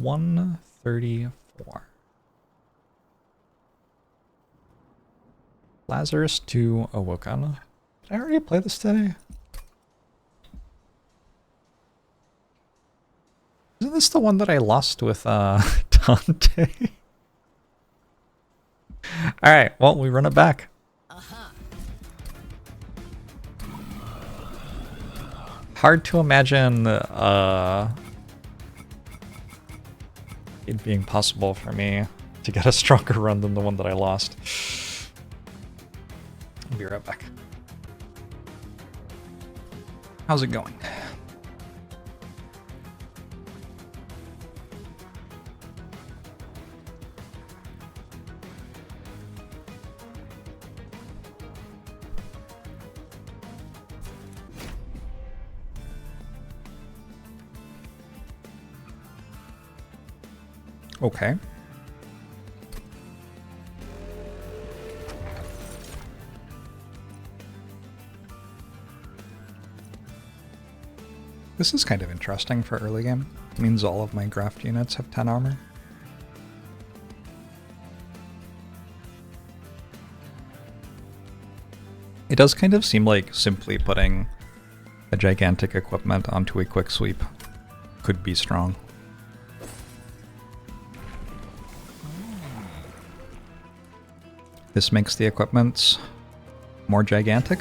134. Lazarus to Awoken. Did I already play this today? Isn't this the one that I lost with Dante? Alright, well, we run it back. Hard to imagine it being possible for me to get a stronger run than the one that I lost. I'll be right back. How's it going? Okay. This is kind of interesting for early game. It means all of my graft units have 10 armor. It does kind of seem like simply putting a gigantic equipment onto a quick sweep could be strong. This makes the equipment more gigantic.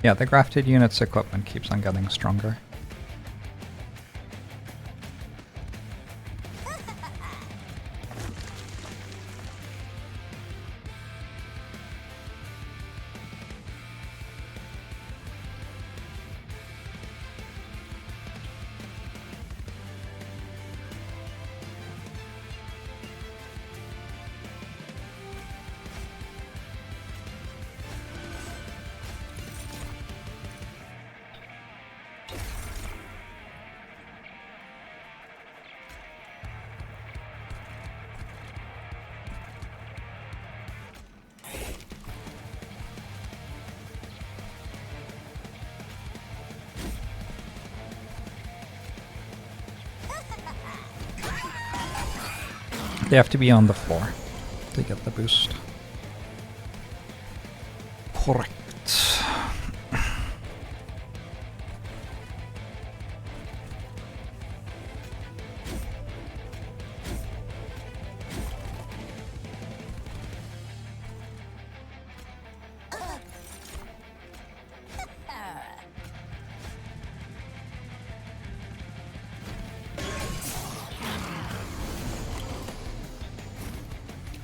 Yeah, the grafted unit's equipment keeps on getting stronger. They have to be on the floor to get the boost. Correct.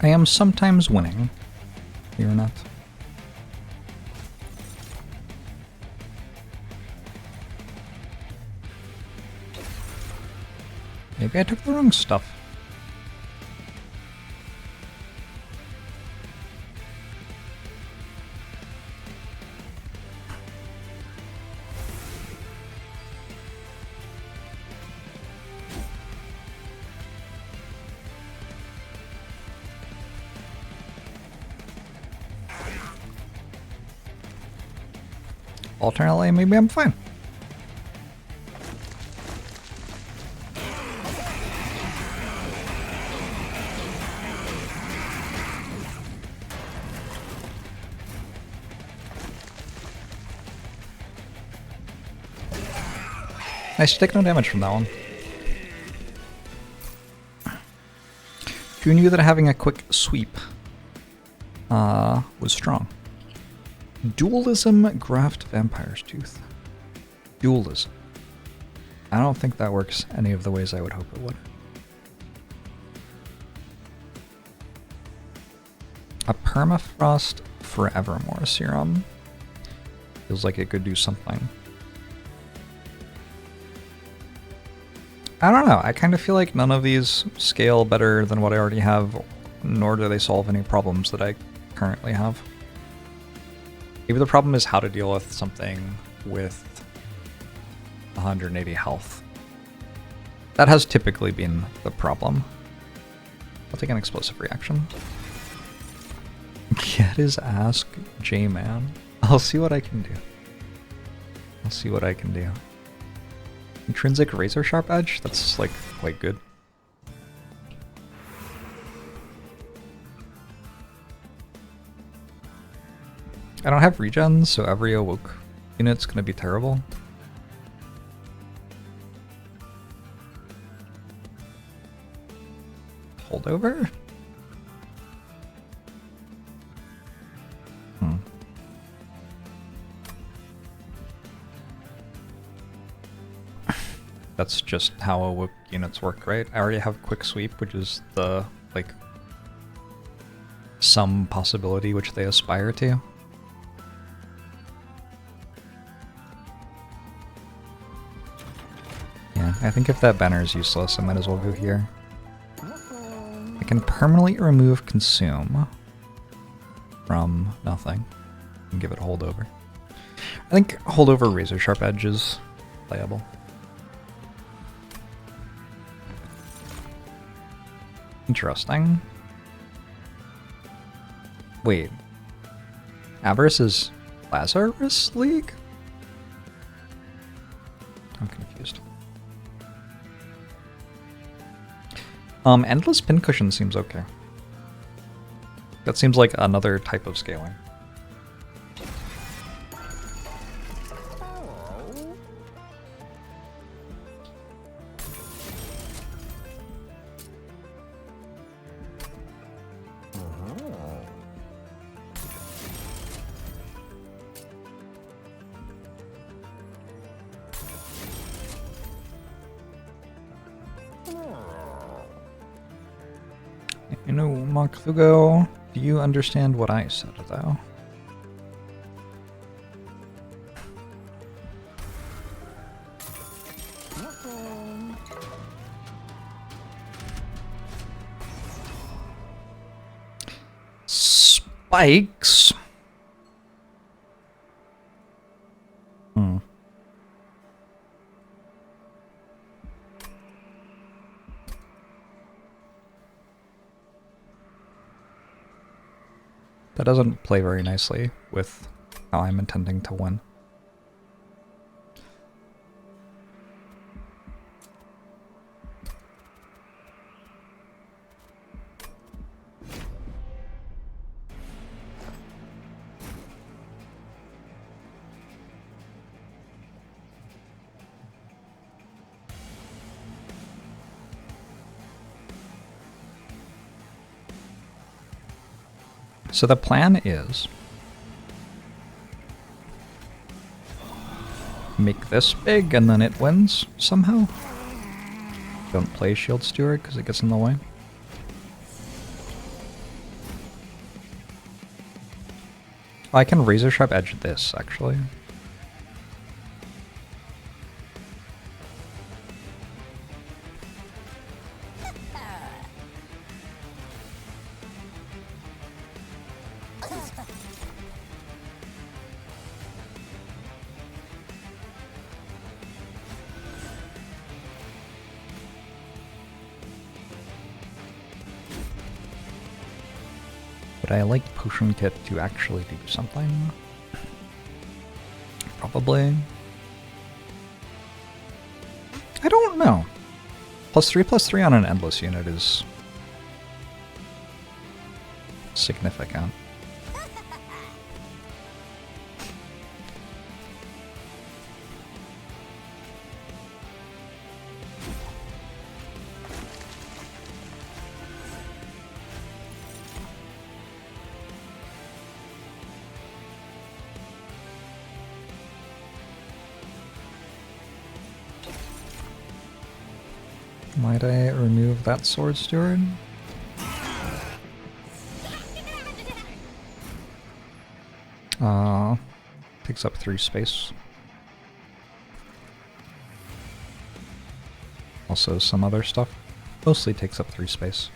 I am sometimes winning. You're not. Maybe I took the wrong stuff. Alternately, maybe I'm fine. Nice to take no damage from that one. Who knew that having a quick sweep was strong? Dualism, Graft, Vampire's Tooth. Dualism. I don't think that works any of the ways I would hope it would. A Permafrost Forevermore serum. Feels like it could do something. I don't know, I kind of feel like none of these scale better than what I already have, nor do they solve any problems that I currently have. Maybe the problem is how to deal with something with 180 health. That has typically been the problem. I'll take an explosive reaction. Get his ass, J-Man. I'll see what I can do. I'll see what I can do. Intrinsic Razor Sharp Edge? That's, like, quite good. I don't have regens, so every awoke unit's gonna be terrible. Holdover? That's just how awoke units work, right? I already have quick sweep, which is the, like, some possibility which they aspire to. Yeah, I think if that banner is useless, I might as well go here. I can permanently remove consume from nothing and give it holdover. I think holdover Razor Sharp Edge is playable. Interesting. Wait. Avarice is Lazarus League? I'm confused. Endless Pincushion seems okay. That seems like another type of scaling. You know, Mokfugo, do you understand what I said, though? Spikes? That doesn't play very nicely with how I'm intending to win. So the plan is make this big and then it wins somehow. Don't play Shield Steward because it gets in the way. Oh, I can Razor Sharp Edge this, actually. Would I like Potion Kit to actually do something? Probably. I don't know. +3/+3 on an Endless unit is significant. Might I remove that sword steward? Takes up 3 space. Also some other stuff. Mostly takes up 3 space.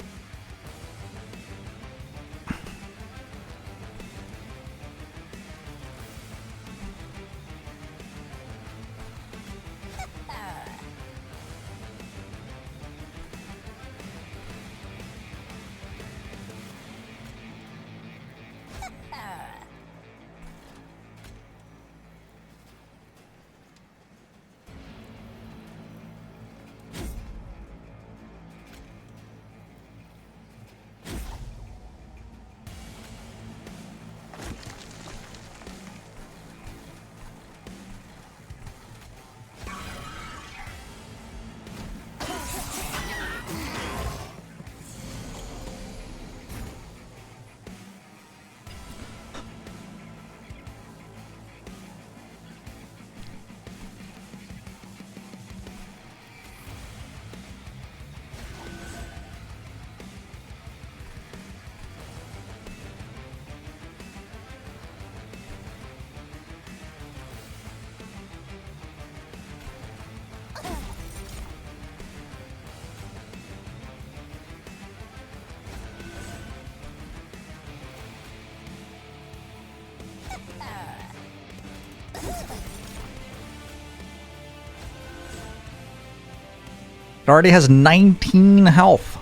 It already has 19 health.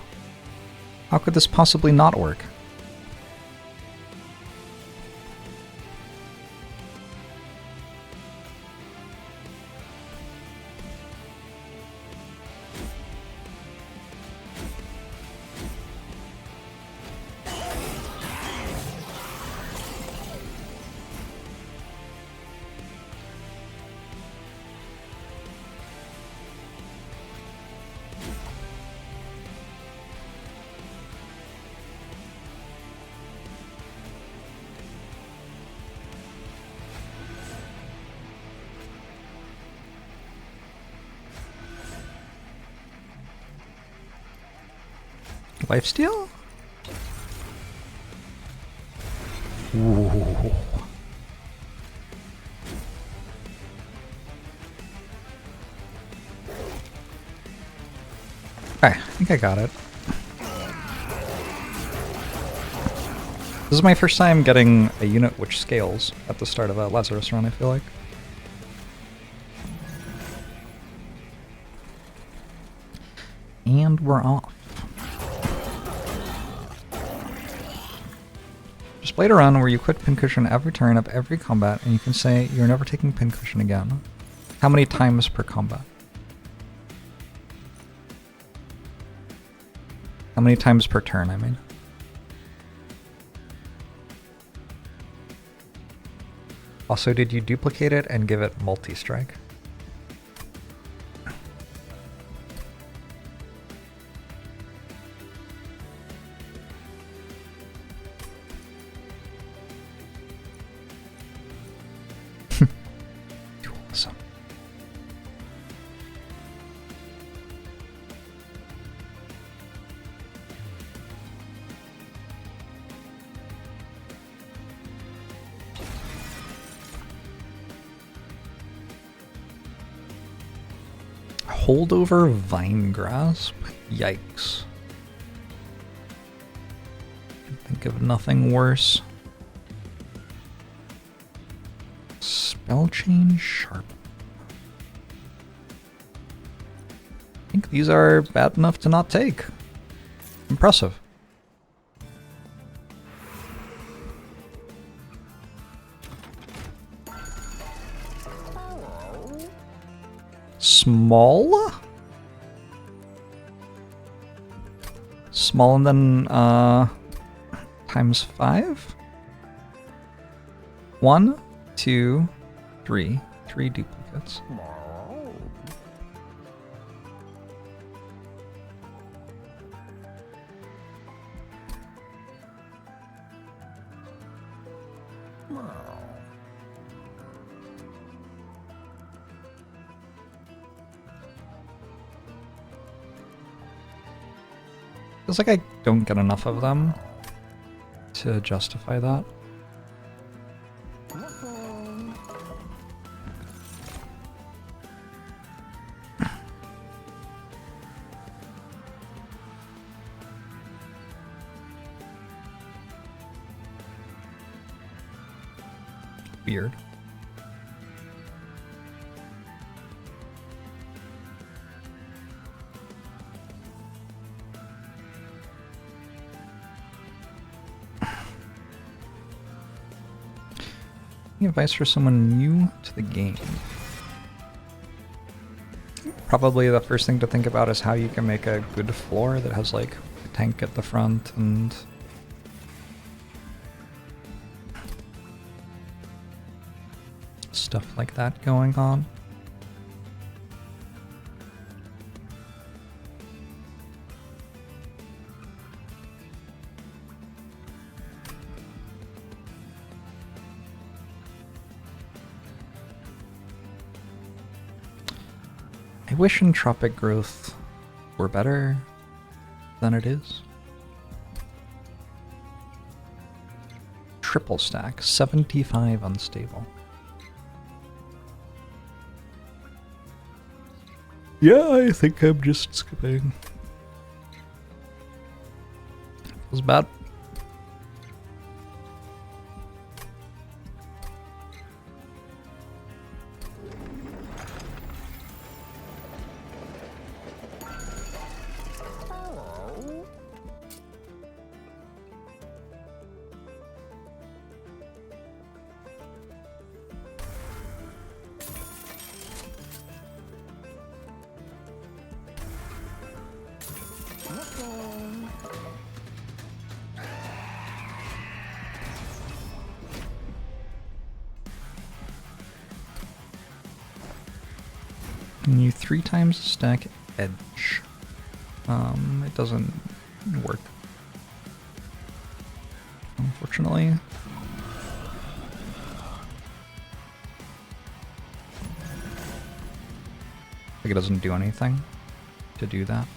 How could this possibly not work? Lifesteal? Ooh. Okay, I think I got it. This is my first time getting a unit which scales at the start of a Lazarus run, I feel like. And we're off. Just played a run where you quit pincushion every turn of every combat, and you can say you're never taking pincushion again. How many times per combat? How many times per turn, I mean? Also, did you duplicate it and give it multi-strike? Awesome. Holdover Vine Grasp? Yikes. Think of nothing worse. Spell Chain Sharp. I think these are bad enough to not take. Impressive. Small? Small and then times 5? 1, 2, 3. 3 duplicates. Feels like I don't get enough of them to justify that. Weird. Any advice for someone new to the game? Probably the first thing to think about is how you can make a good floor that has like a tank at the front and stuff like that going on. I wish entropic growth were better than it is. Triple stack, 75 unstable. Yeah, I think I'm just skipping. Feels bad. Can you 3 times stack edge? It doesn't work, unfortunately. Like it doesn't do anything to do that.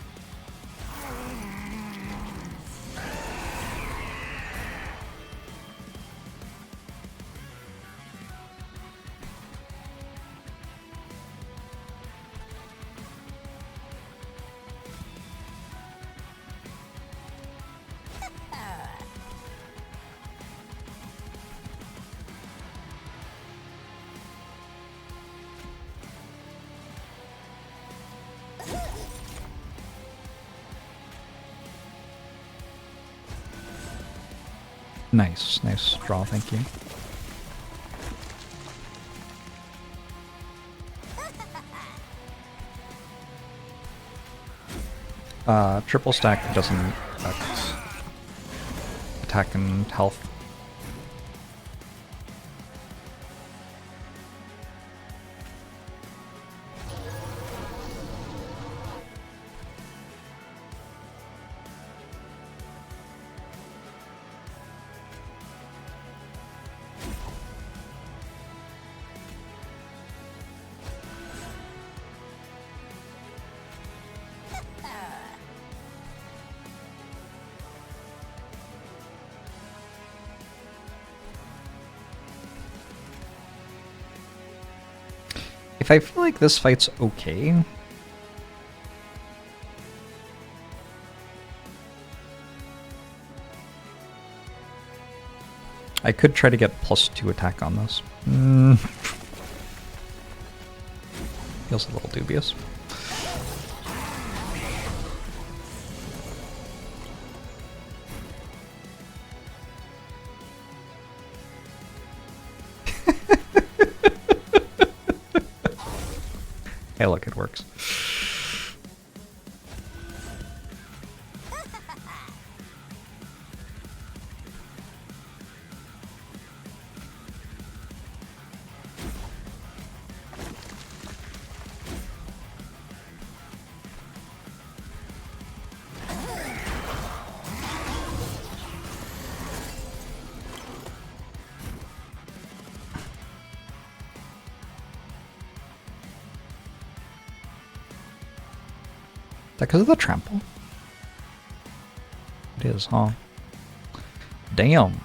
Nice, nice draw, thank you. Triple stack doesn't affect attack and health. I feel like this fight's okay. I could try to get +2 attack on this. Feels a little dubious. Hey, look, it works. Is that because of the trample? It is, huh? Damn.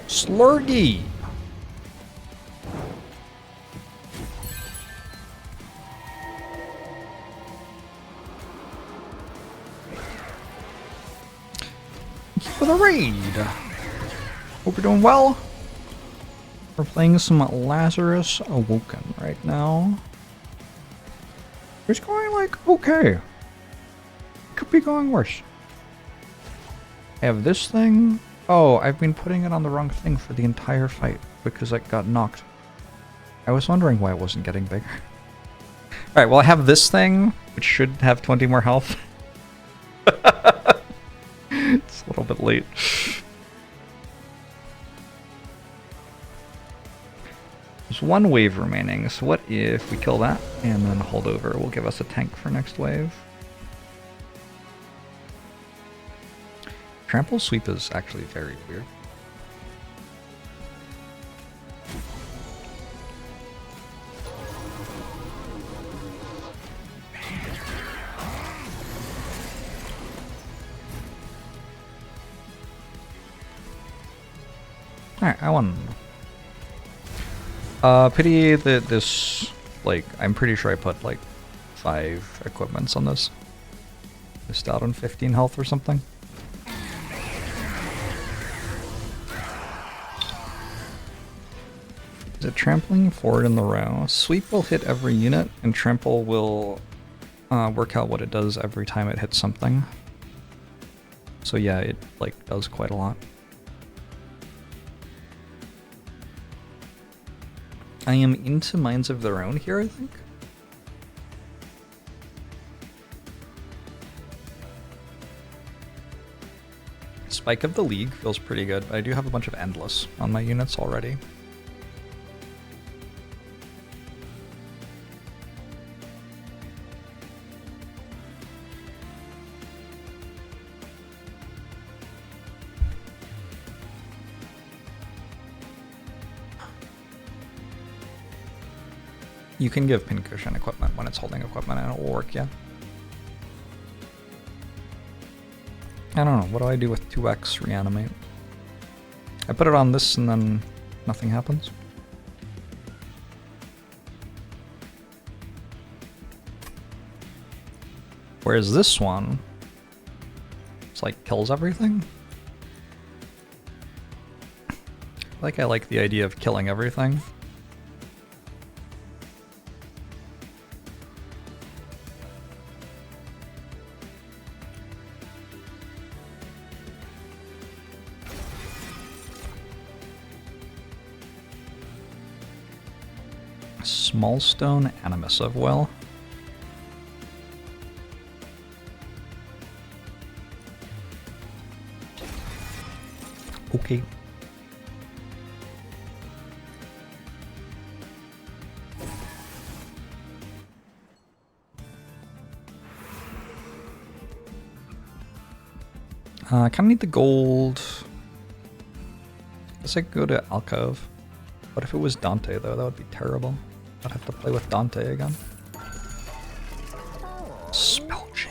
Slurgy! Thank you for the raid! Hope you're doing well. We're playing some Lazarus Awoken right now. It's going like okay. Could be going worse. I have this thing. Oh, I've been putting it on the wrong thing for the entire fight because it got knocked. I was wondering why it wasn't getting bigger. Alright, well I have this thing, which should have 20 more health. It's a little bit late. There's one wave remaining, so what if we kill that and then hold over? Will give us a tank for next wave. Trample sweep is actually very weird. Alright, I won. Pity that this, like, I'm pretty sure I put like 5 equipments on this. Missed out on 15 health or something. Is it trampling forward in the row? Sweep will hit every unit, and trample will work out what it does every time it hits something. So yeah, it like does quite a lot. I am into Minds of Their Own here, I think. Spike of the League feels pretty good. I do have a bunch of Endless on my units already. You can give Pincushion equipment when it's holding equipment and it will work, yeah. I don't know, what do I do with 2x reanimate? I put it on this and then nothing happens. Whereas this one, it's like kills everything. I like the idea of killing everything. Smallstone Animus of Well. Okay. I kind of need the gold. Guess I could go to Alcove. What if it was Dante though? That would be terrible. I'd have to play with Dante again. Spell chain.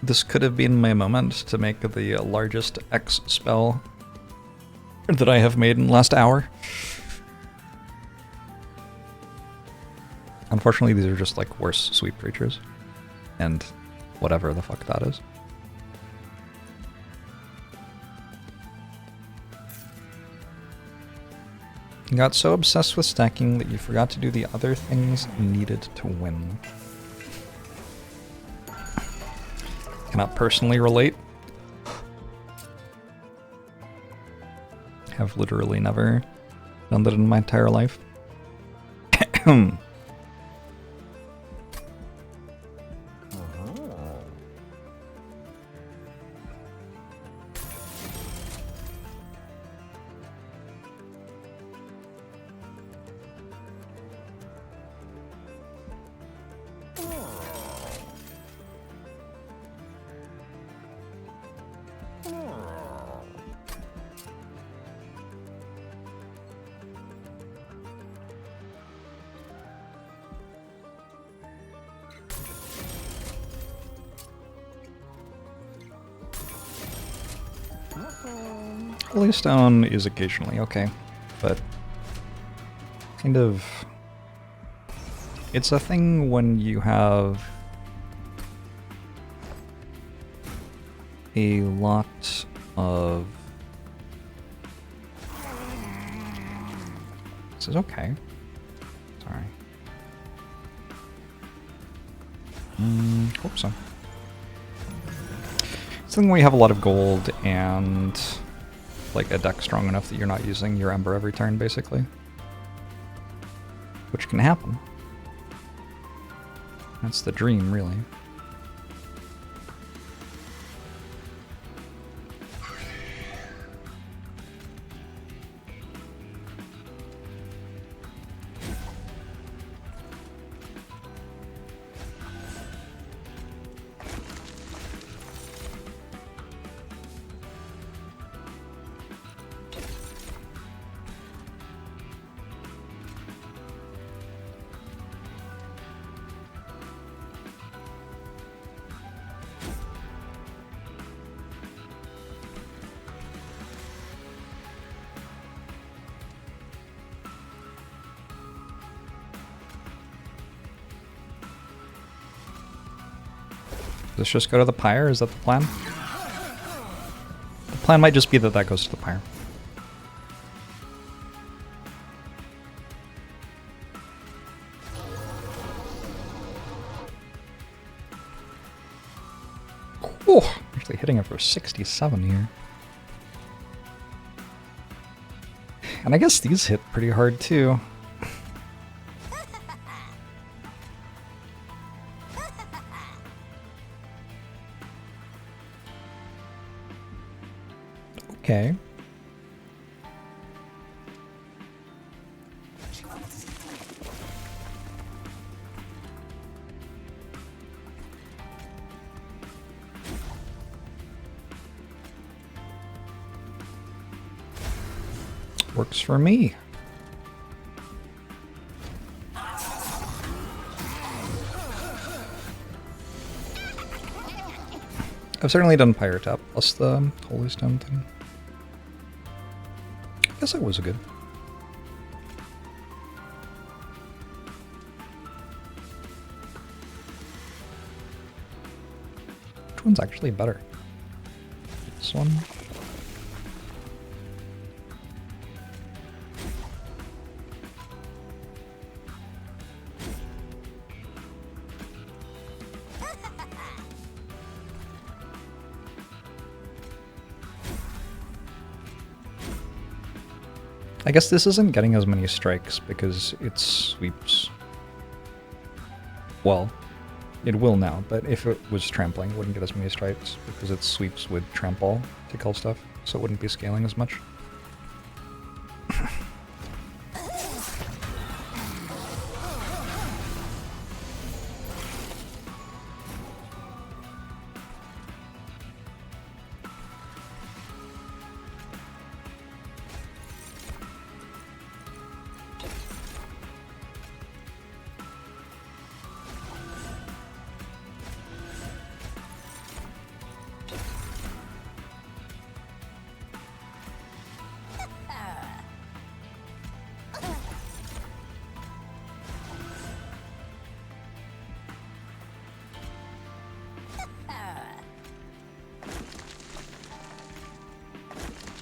This could have been my moment to make the largest X spell that I have made in the last hour. Unfortunately, these are just like worse sweep creatures. And whatever the fuck that is. You got so obsessed with stacking that you forgot to do the other things needed to win. Cannot personally relate. Have literally never done that in my entire life. Holy Stone is occasionally okay, but kind of... It's a thing when you have a lot of... This is okay. Sorry. Hope so. It's something where you have a lot of gold and like a deck strong enough that you're not using your Ember every turn, basically. Which can happen. That's the dream, really. Let's just go to the pyre, is that the plan? The plan might just be that that goes to the pyre. Oh, actually hitting it for 67 here. And I guess these hit pretty hard too. Okay. Works for me. I've certainly done Pyre Tap plus the Holy Stone thing. I guess it was good. Which one's actually better? This one? I guess this isn't getting as many strikes because it sweeps. Well, it will now, but if it was trampling, it wouldn't get as many strikes because it sweeps with trample to kill stuff, so it wouldn't be scaling as much.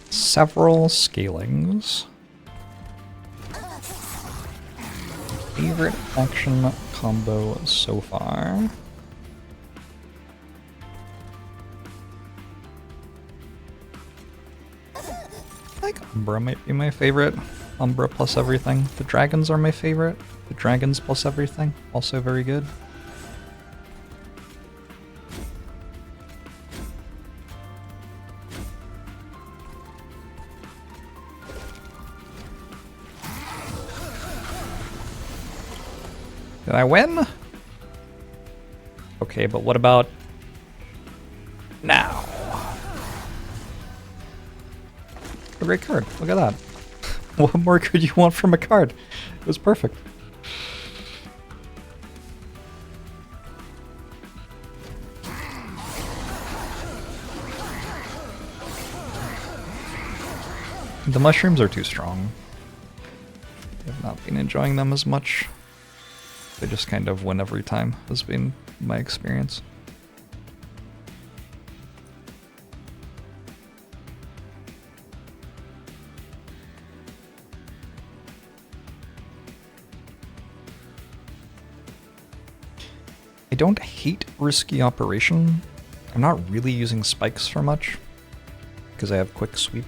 Several scalings. favorite action combo so far. I think Umbra might be my favorite. Umbra plus everything. The dragons are my favorite. The dragons plus everything, also very good. Did I win? Okay, but what about now? A great card. Look at that. What more could you want from a card? It was perfect. The mushrooms are too strong. I've not been enjoying them as much. They just kind of win every time, has been my experience. I don't hate Risky Operation. I'm not really using spikes for much, because I have Quick Sweep.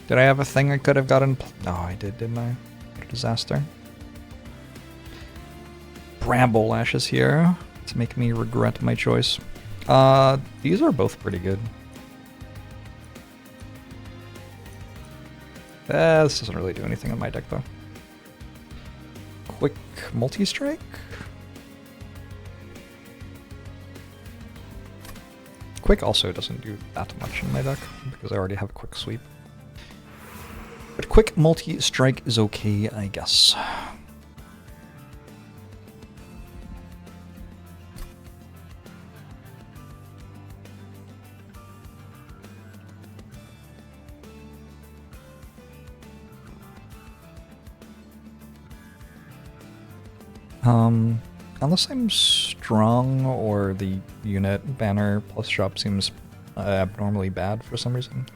Did I have a thing I could have gotten? No, I did, didn't I? What a disaster. Bramble Lash is here to make me regret my choice. These are both pretty good. This doesn't really do anything on my deck, though. Quick Multi-Strike? Quick also doesn't do that much in my deck, because I already have Quick Sweep. But Quick Multi-Strike is okay, I guess. Unless I'm strong or the unit banner plus shop seems abnormally bad for some reason.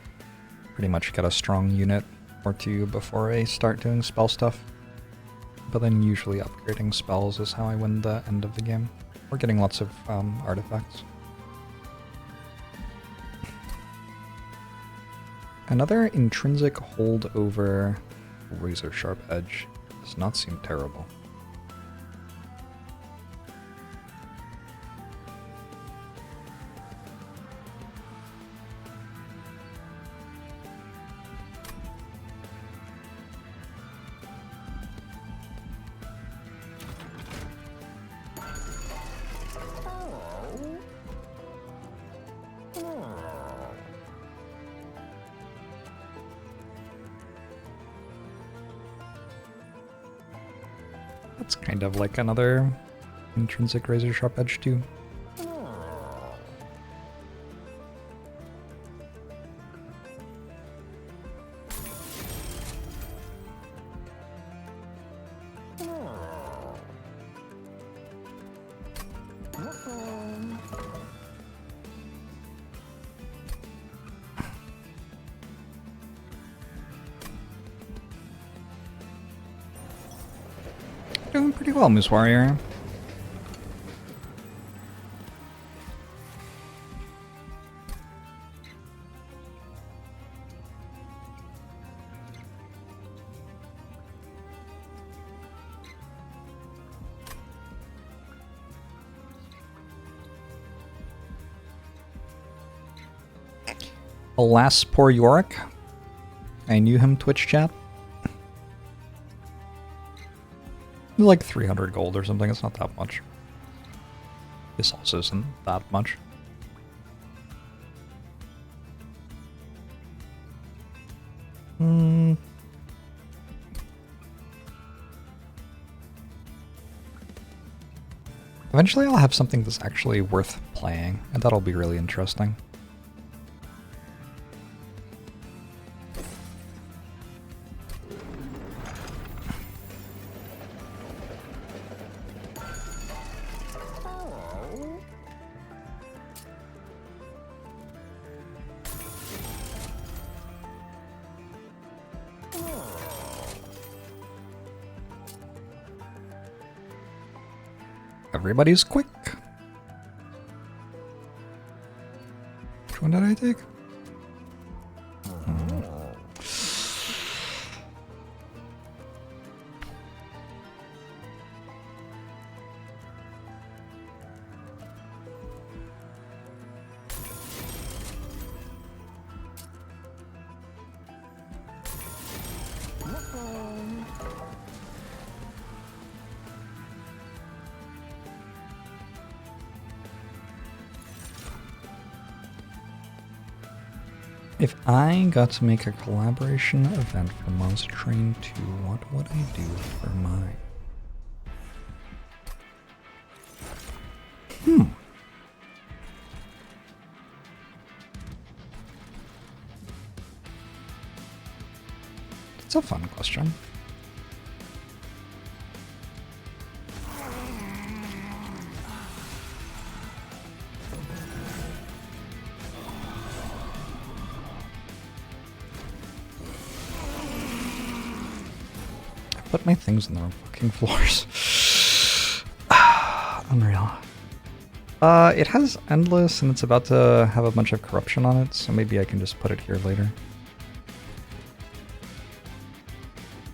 Pretty much get a strong unit or two before I start doing spell stuff. But then usually upgrading spells is how I win the end of the game. Or getting lots of artifacts. Another intrinsic holdover Razor Sharp Edge does not seem terrible. That's kind of like another intrinsic Razor Sharp Edge too. Doing pretty well, Moose Warrior. Alas, poor Yorick. I knew him, Twitch chat. Like 300 gold or something, it's not that much. This also isn't that much. Eventually I'll have something that's actually worth playing, and that'll be really interesting. Everybody's quick. Which one did I take? If I got to make a collaboration event for Monster Train 2, what would I do for mine? It's a fun question. Put my things on the wrong fucking floors. Unreal. It has endless and it's about to have a bunch of corruption on it, so maybe I can just put it here later.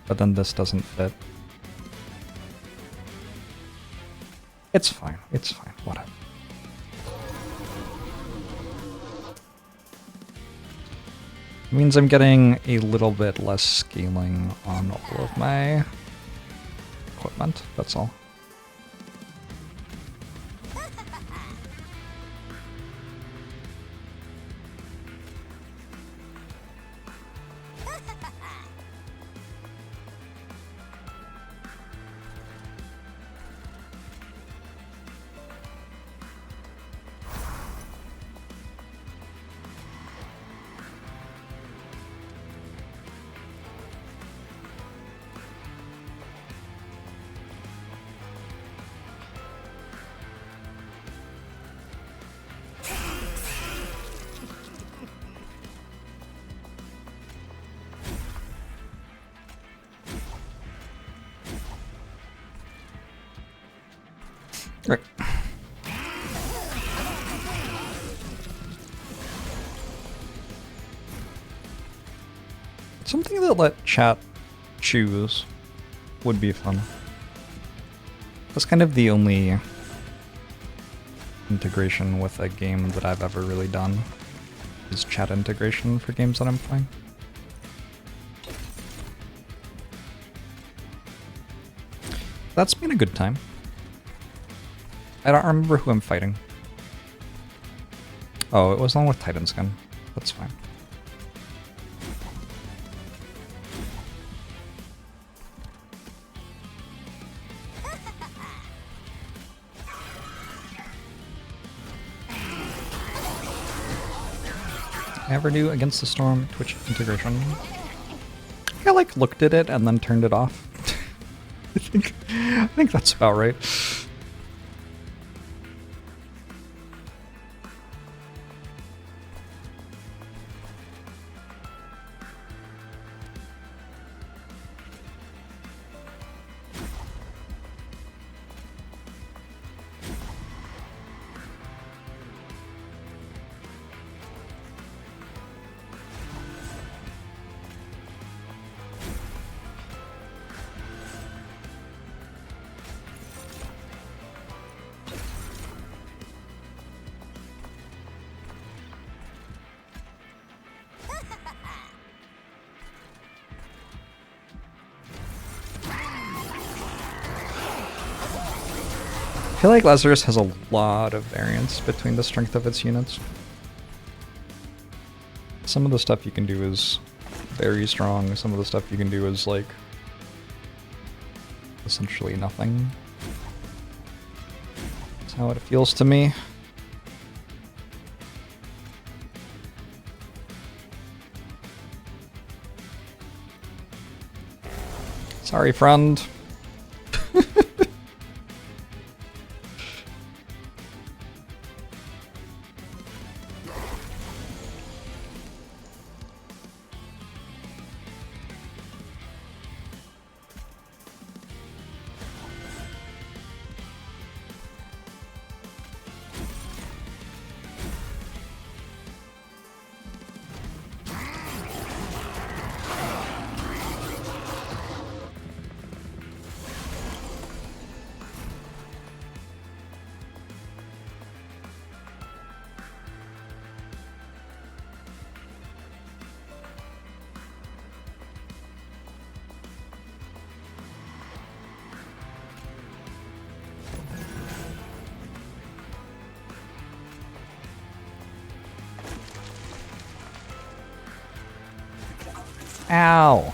But then this doesn't fit. It's fine, whatever. It means I'm getting a little bit less scaling on all of my equipment, that's all. Right. Something that let chat choose would be fun. That's kind of the only integration with a game that I've ever really done, is chat integration for games that I'm playing. That's been a good time. I don't remember who I'm fighting. Oh, it was the one with Titan Skin. That's fine. I ever do Against the Storm Twitch integration? I like looked at it and then turned it off. I think that's about right. I feel like Lazarus has a lot of variance between the strength of its units. Some of the stuff you can do is very strong, some of the stuff you can do is like essentially nothing. That's how it feels to me. Sorry, friend. Ow!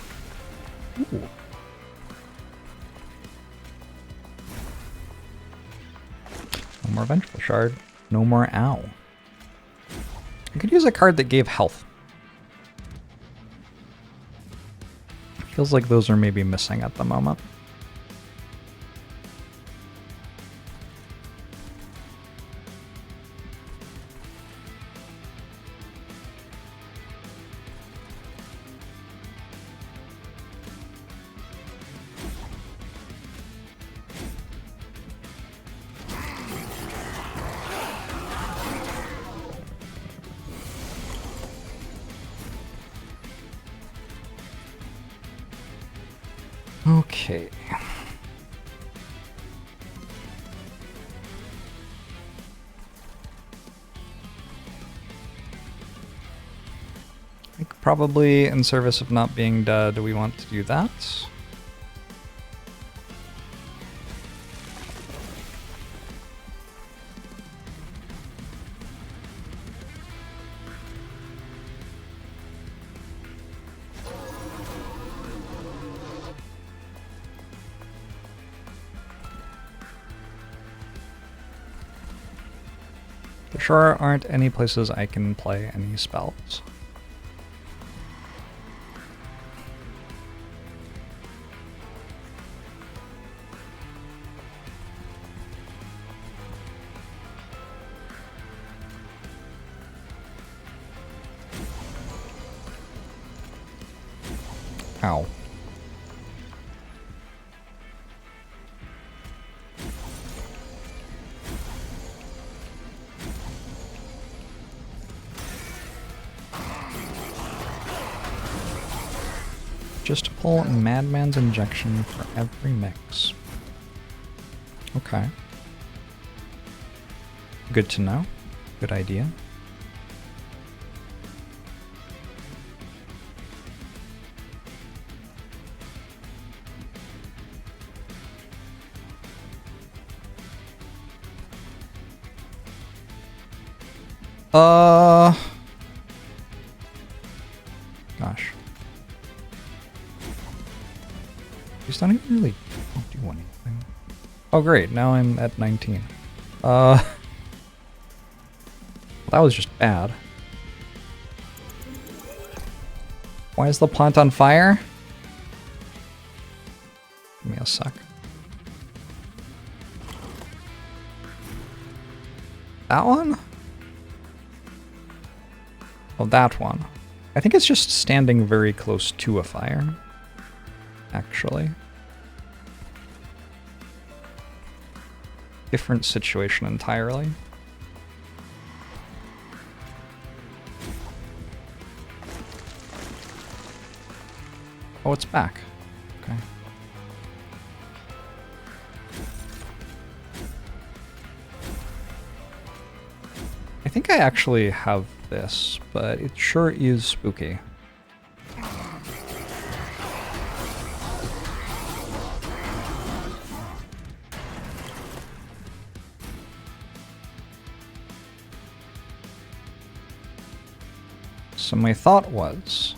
Ooh. No more Vengeful Shard. No more ow. I could use a card that gave health. Feels like those are maybe missing at the moment. Okay. I think probably in service of not being dead, we want to do that. There sure aren't any places I can play any spells. Ow. Just pull Madman's Injection for every mix. Okay. Good to know. Good idea. Gosh. These don't even really do anything. Oh great, now I'm at 19. That was just bad. Why is the plant on fire? Give me a sec. That one? Oh, that one. I think it's just standing very close to a fire, actually. Different situation entirely. Oh, it's back. Okay. I think I actually have this, but it sure is spooky. So my thought was,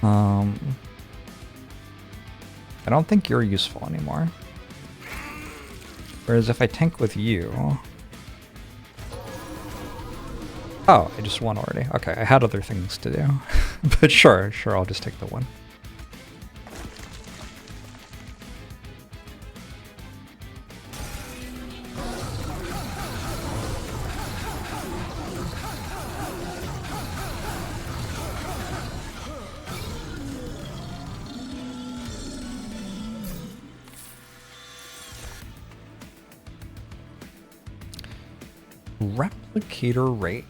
I don't think you're useful anymore. Whereas if I tank with you... Oh, I just won already. Okay, I had other things to do. But sure, I'll just take the one. Replicator rate.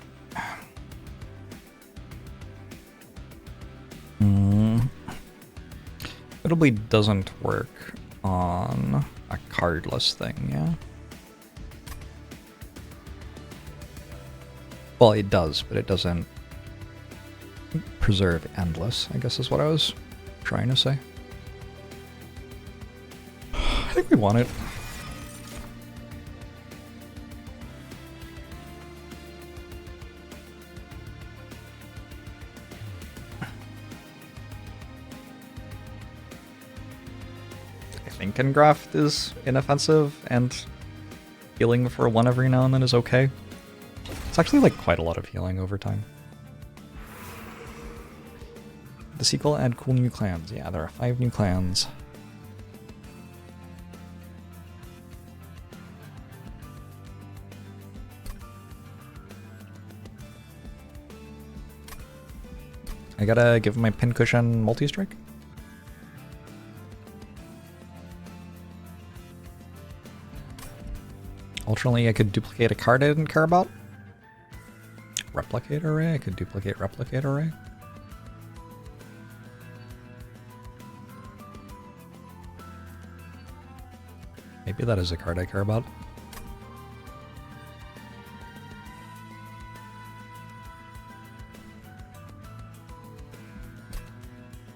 Notably doesn't work on a cardless thing, yeah? Well, it does, but it doesn't preserve endless, I guess is what I was trying to say. I think we want it. I think Engraft is inoffensive, and healing for one every now and then is okay. It's actually like quite a lot of healing over time. The sequel add cool new clans. Yeah, there are 5 new clans. I gotta give my pincushion multi-strike. Alternately, I could duplicate a card I didn't care about. Replicate array, I could duplicate replicate array. Maybe that is a card I care about.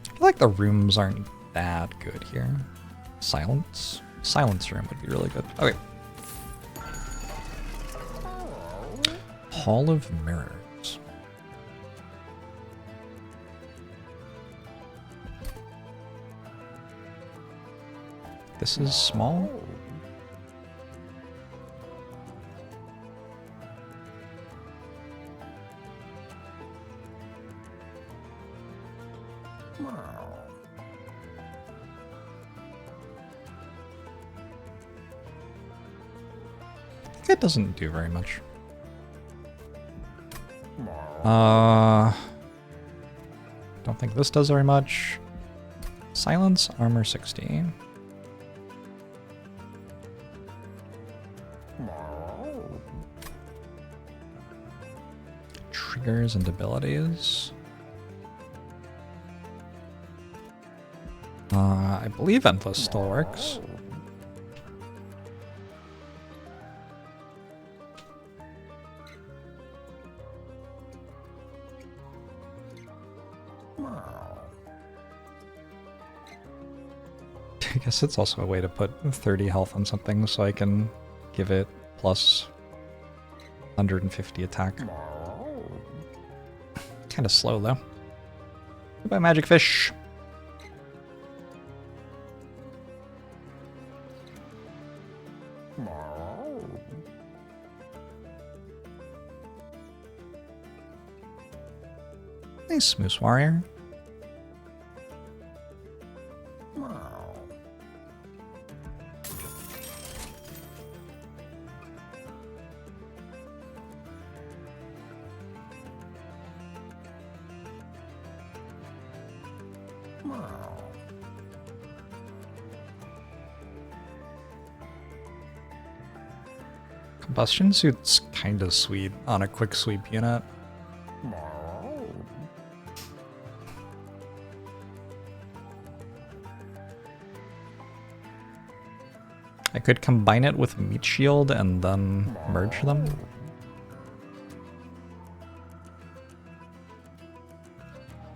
I feel like the rooms aren't that good here. Silence? Silence room would be really good. Okay. Hall of Mirrors. This is small? It doesn't do very much. Don't think this does very much. Silence, armor 60. Triggers and abilities. I believe Endless still works. I guess it's also a way to put 30 health on something so I can give it plus 150 attack. Kind of slow though. Goodbye, magic fish. Nice, Moose Warrior. Combustion Suit's kinda sweet on a quick sweep unit. I could combine it with Meat Shield and then merge them.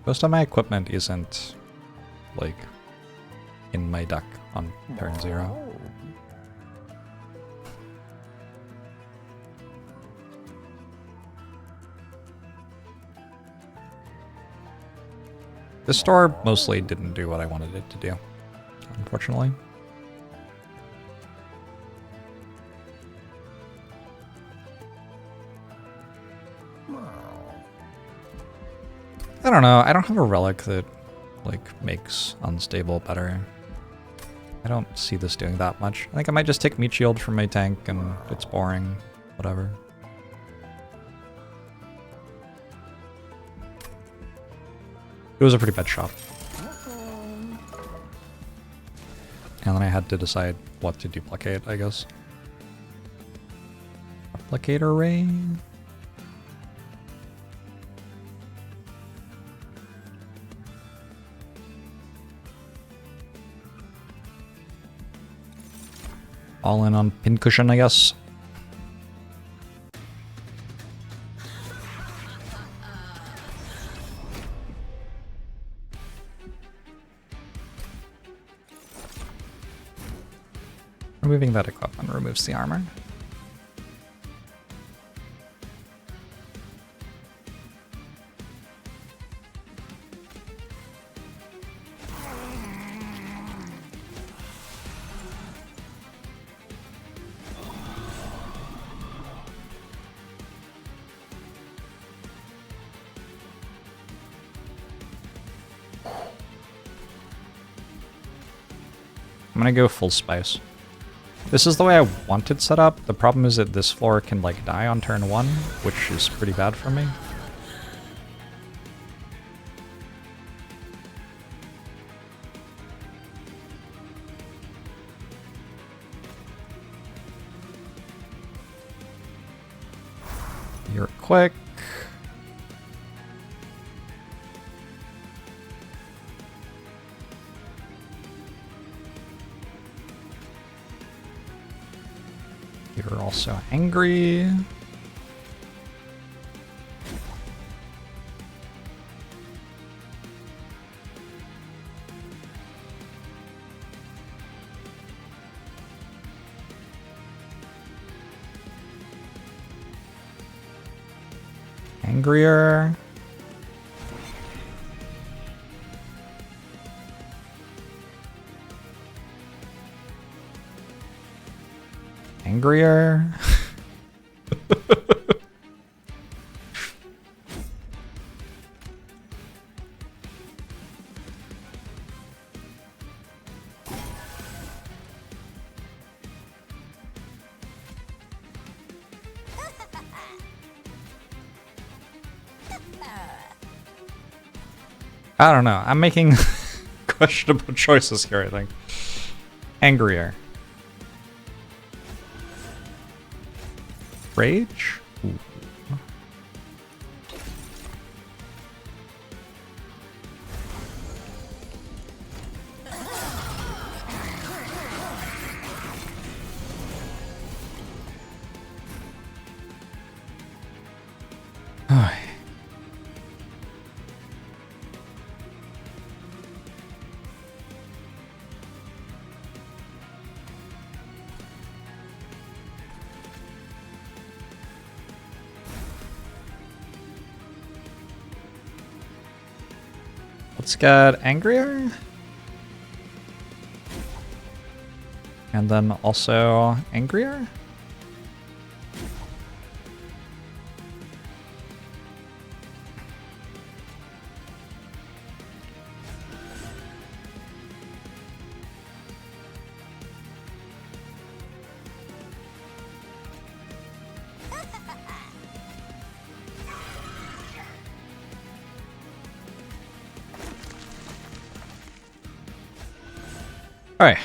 Most of my equipment isn't, like, in my deck on turn 0. This store mostly didn't do what I wanted it to do, unfortunately. I don't know, I don't have a relic that, like, makes unstable better. I don't see this doing that much. I think I might just take Meat Shield from my tank and it's boring, whatever. It was a pretty bad shot. And then I had to decide what to duplicate, I guess. Replicate array? All in on pincushion, I guess. Removing that equipment removes the armor. I'm gonna go full spice. This is the way I want it set up. The problem is that this floor can like die on turn 1, which is pretty bad for me. You're quick. You're also angry. Angrier. Angrier. I don't know. I'm making questionable choices here, I think. Angrier. Rage? Ooh. Let's get angrier. And then also angrier. Alright,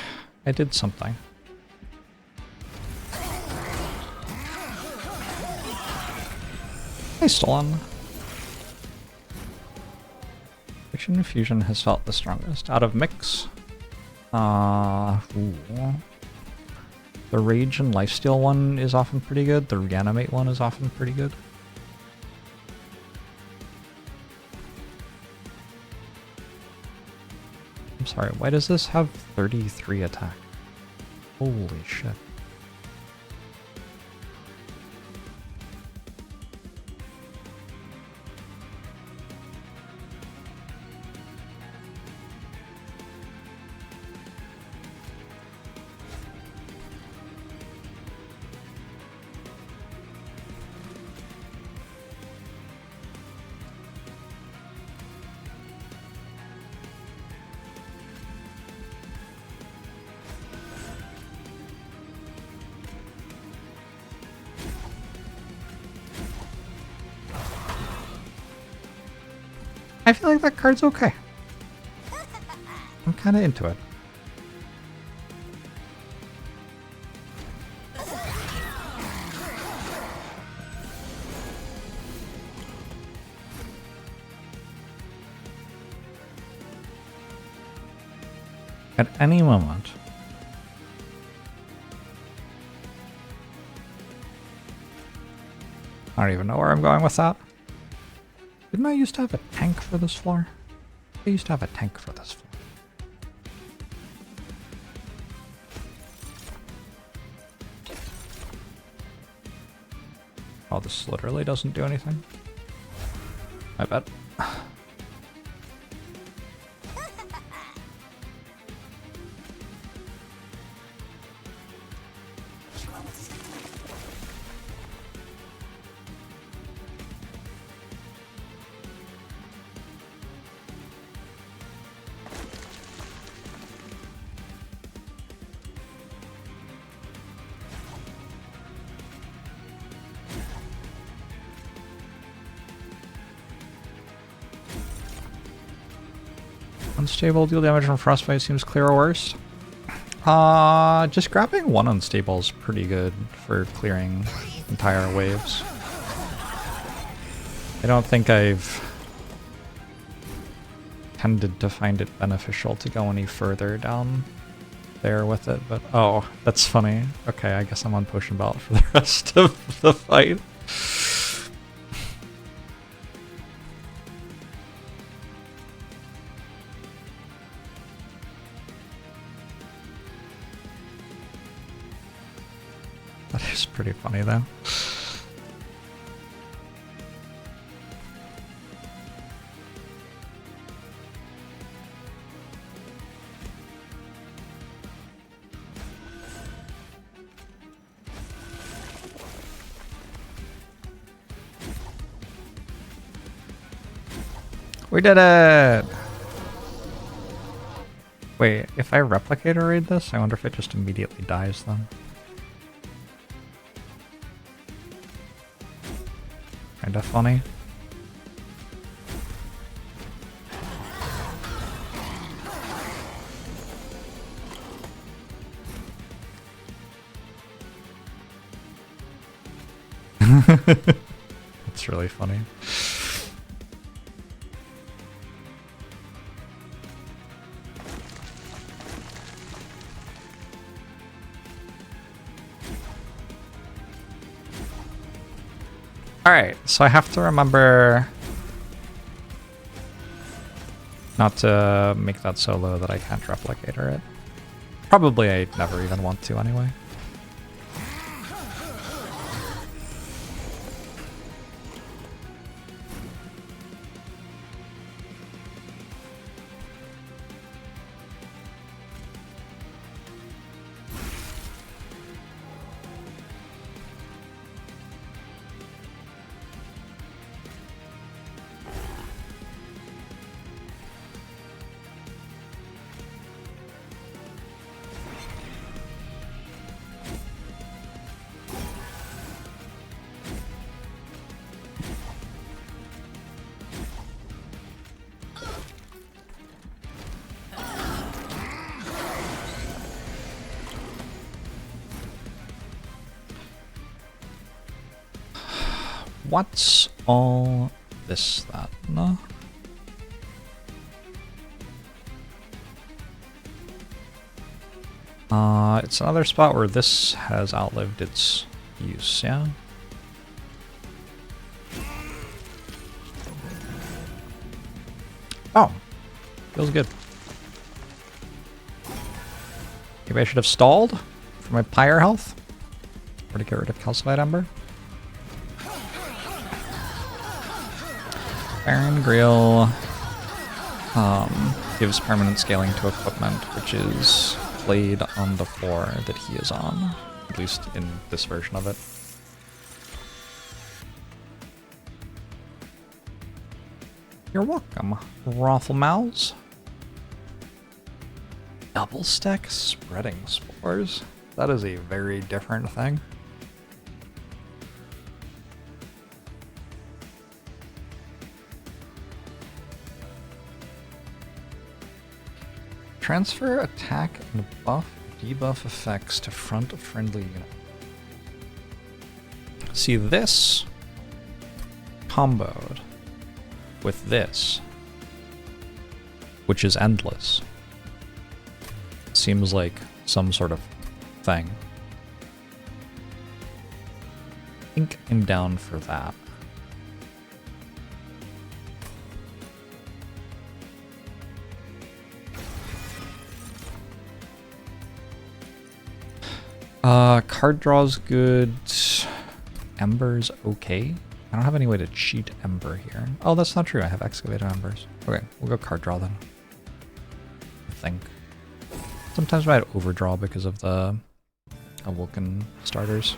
I did something. Hey, Stolen. Which infusion has felt the strongest? Out of mix? Ooh. The Rage and Lifesteal one is often pretty good. The Reanimate one is often pretty good. I'm sorry, why does this have 33 attack? Holy shit. I feel like that card's okay. I'm kind of into it. At any moment. I don't even know where I'm going with that. Didn't I used to have a tank for this floor? I used to have a tank for this floor. Oh, this literally doesn't do anything. I bet. unstable, deal damage from frostbite seems clear or worse. Just grabbing one unstable is pretty good for clearing entire waves. I don't think I've tended to find it beneficial to go any further down there with it, but oh, that's funny. Okay, I guess I'm on potion belt for the rest of the fight. That is pretty funny though. We did it! Wait, if I replicator raid this, I wonder if it just immediately dies then. Kinda funny. That's really funny. Alright, so I have to remember not to make that so low that I can't replicator it. Probably I never even want to anyway. What's all this then? It's another spot where this has outlived its use, yeah? Oh, feels good. Maybe I should have stalled for my pyre health? Or to get rid of calcified ember? Baron Grill gives permanent scaling to equipment, which is played on the floor that he is on, at least in this version of it. You're welcome, Rafflemouse. Double stack spreading spores? That is a very different thing. Transfer attack and buff debuff effects to front friendly unit. See, this comboed with this, which is endless, seems like some sort of thing. I think I'm down for that. Card draw's good. Ember's okay. I don't have any way to cheat Ember here. Oh, that's not true. I have excavated Embers. Okay, we'll go card draw then. I think. Sometimes I might overdraw because of the Awoken starters.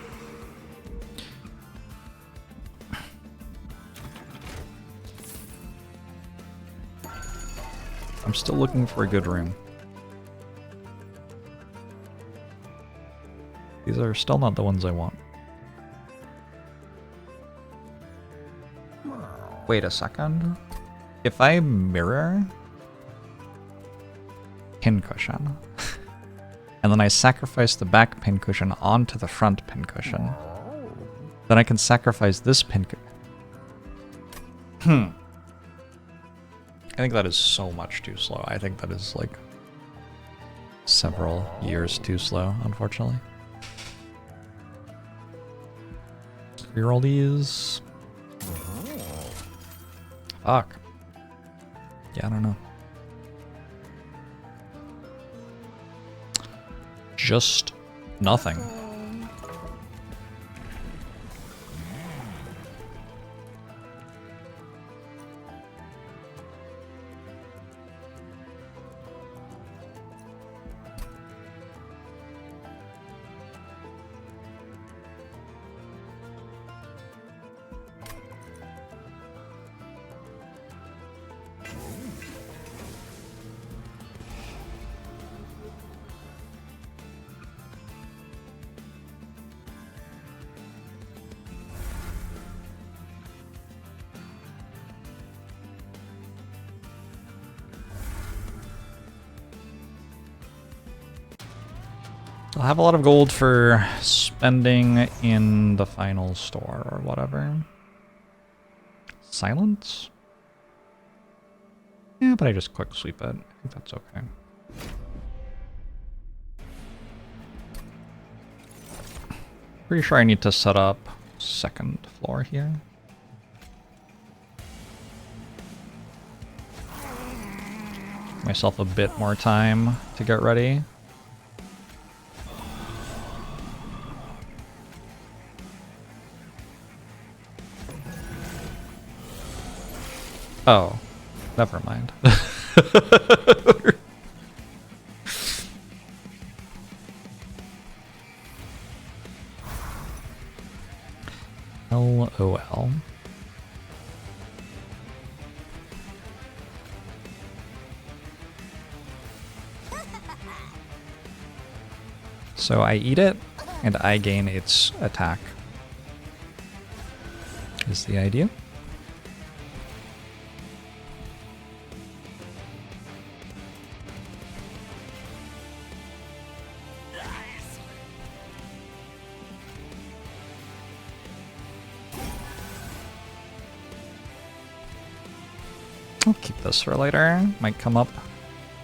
I'm still looking for a good room. These are still not the ones I want. Wait a second. If I mirror pincushion. And then I sacrifice the back pincushion onto the front pincushion. Then I can sacrifice this pincushion. I think that is so much too slow. I think that is like several years too slow, unfortunately. Reroll these. Fuck. Yeah, I don't know. Just nothing. I'll have a lot of gold for spending in the final store or whatever. Silence? Yeah, but I just quick sweep it. I think that's okay. Pretty sure I need to set up second floor here. Give myself a bit more time to get ready. Oh, never mind. LOL. So I eat it, and I gain its attack. Is the idea? I'll keep this for later. Might come up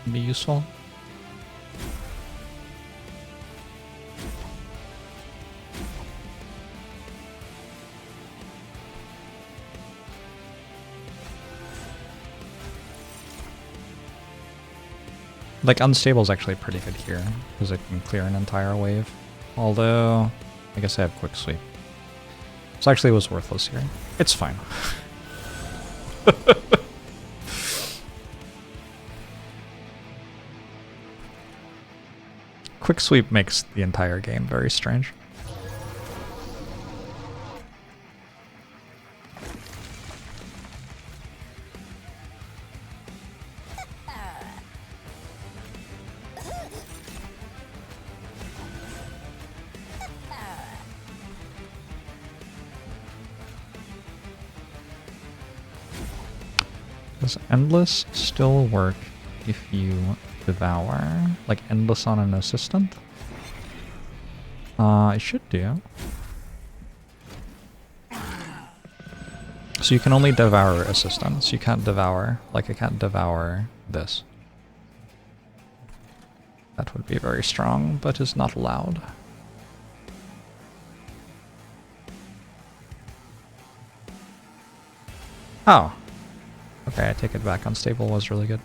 and be useful. Like, unstable is actually pretty good here, because it can clear an entire wave. Although, I guess I have quick sweep. So actually it was worthless here. It's fine. Quick sweep makes the entire game very strange. Does endless still work if you devour? Like endless on an assistant? It should do. So you can only devour assistants. You can't devour, like I can't devour this. That would be very strong, but is not allowed. Oh. Okay, I take it back. Unstable was really good.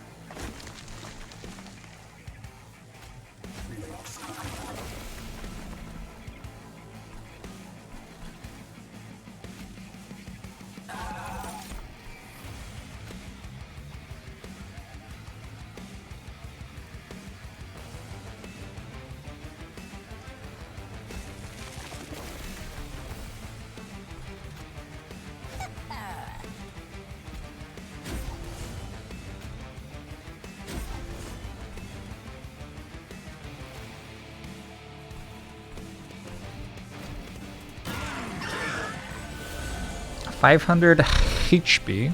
$500 HP.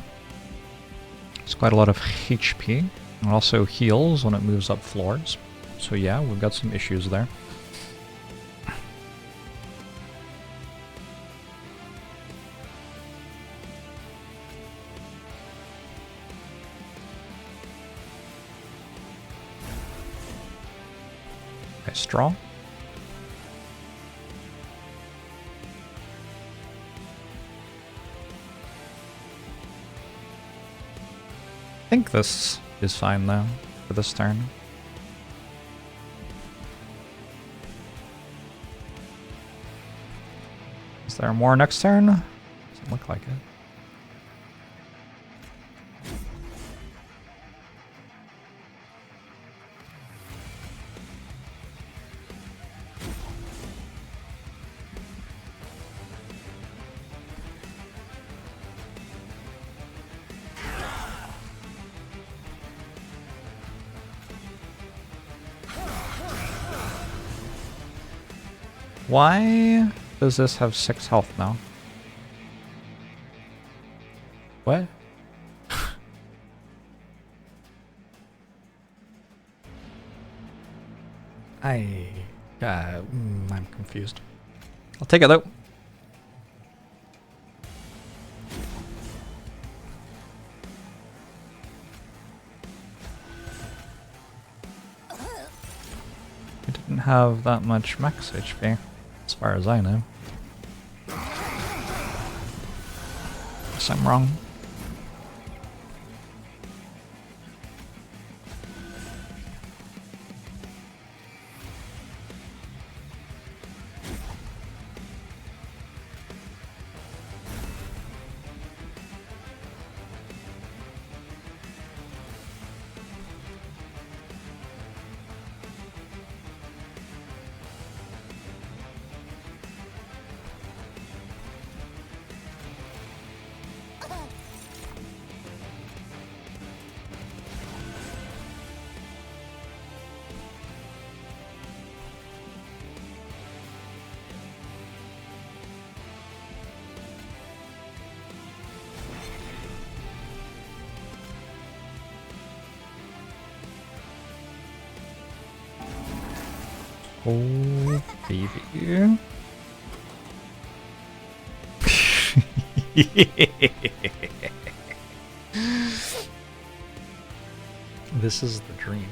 It's quite a lot of HP. It also heals when it moves up floors. So yeah, we've got some issues there. Okay, straw. I think this is fine though, for this turn. Is there more next turn? Doesn't look like it. Why does this have 6 health now? What? I'm confused. I'll take it though. I didn't have that much max HP, as far as I know. Guess I'm wrong. Oh, baby. This is the dream.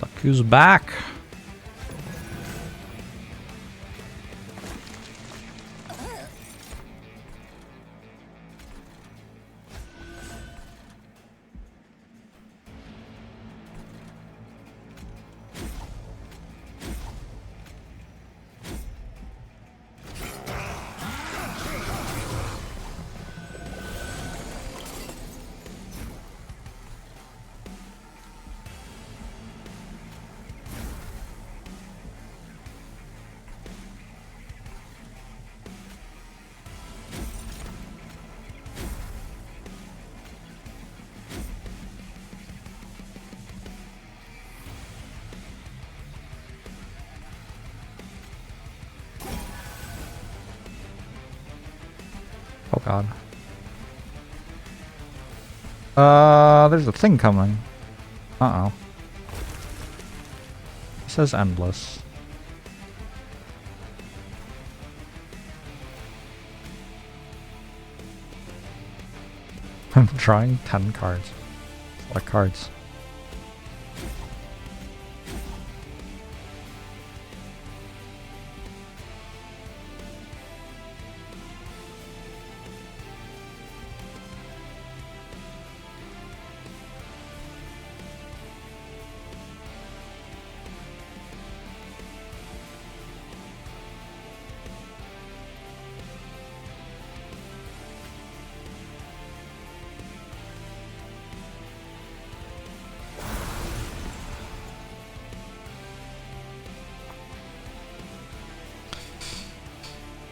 Look who's back. Oh god. There's a thing coming. Uh-oh. It says endless. I'm drawing 10 cards. What cards?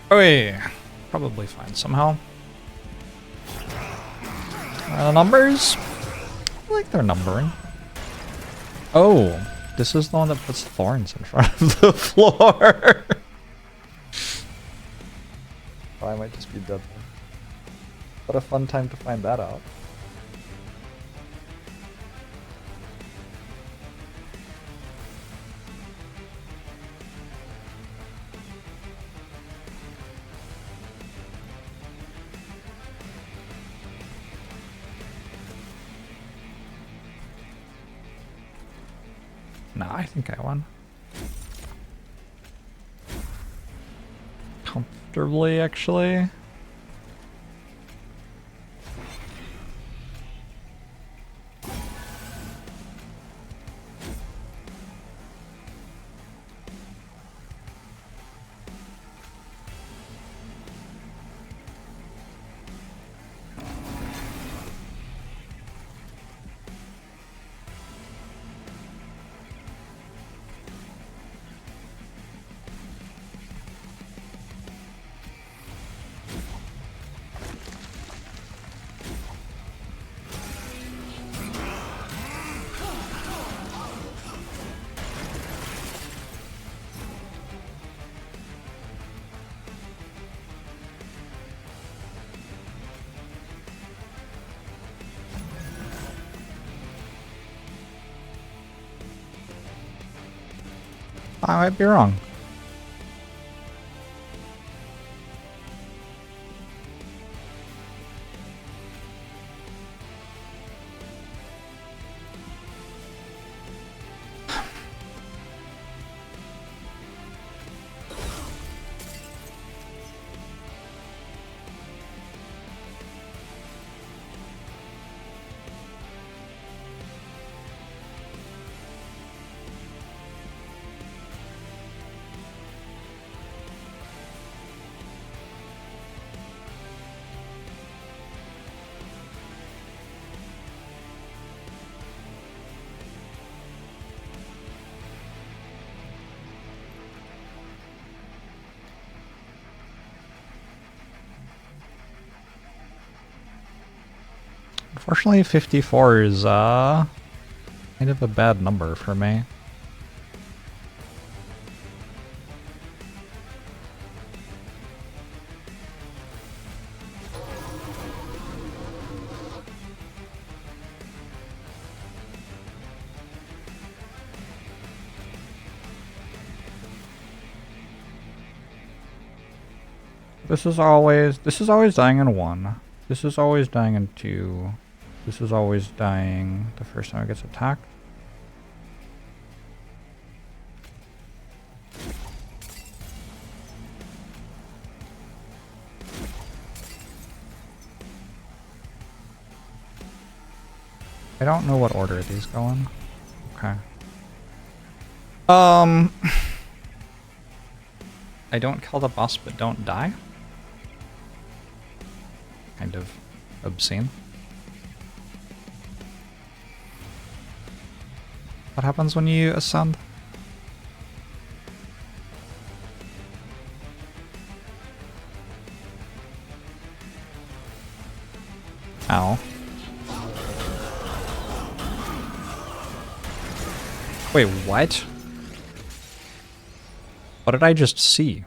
Oh yeah, probably fine somehow. Numbers? I like their numbering. Oh, this is the one that puts thorns in front of the floor. Oh, I might just be dead. What a fun time to find that out. Nah, I think I won. Comfortably, actually. I might be wrong. Unfortunately, 54 is kind of a bad number for me. This is always dying in 1. This is always dying in 2. This is always dying the first time it gets attacked. I don't know what order these go in. Okay. I don't kill the boss but don't die? Kind of obscene. What happens when you ascend? Ow. Wait, what? What did I just see?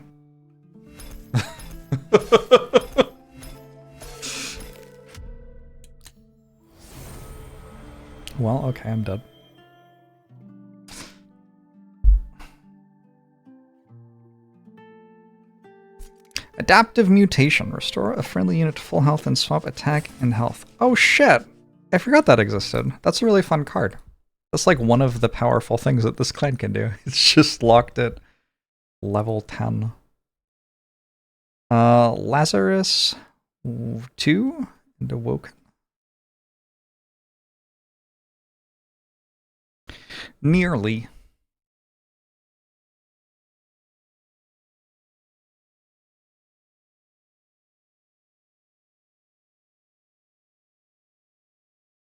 Well, okay, I'm dead. Adaptive mutation. Restore a friendly unit to full health and swap attack and health. Oh shit! I forgot that existed. That's a really fun card. That's like one of the powerful things that this clan can do. It's just locked at level 10. Lazarus 2 and Awoken. Nearly.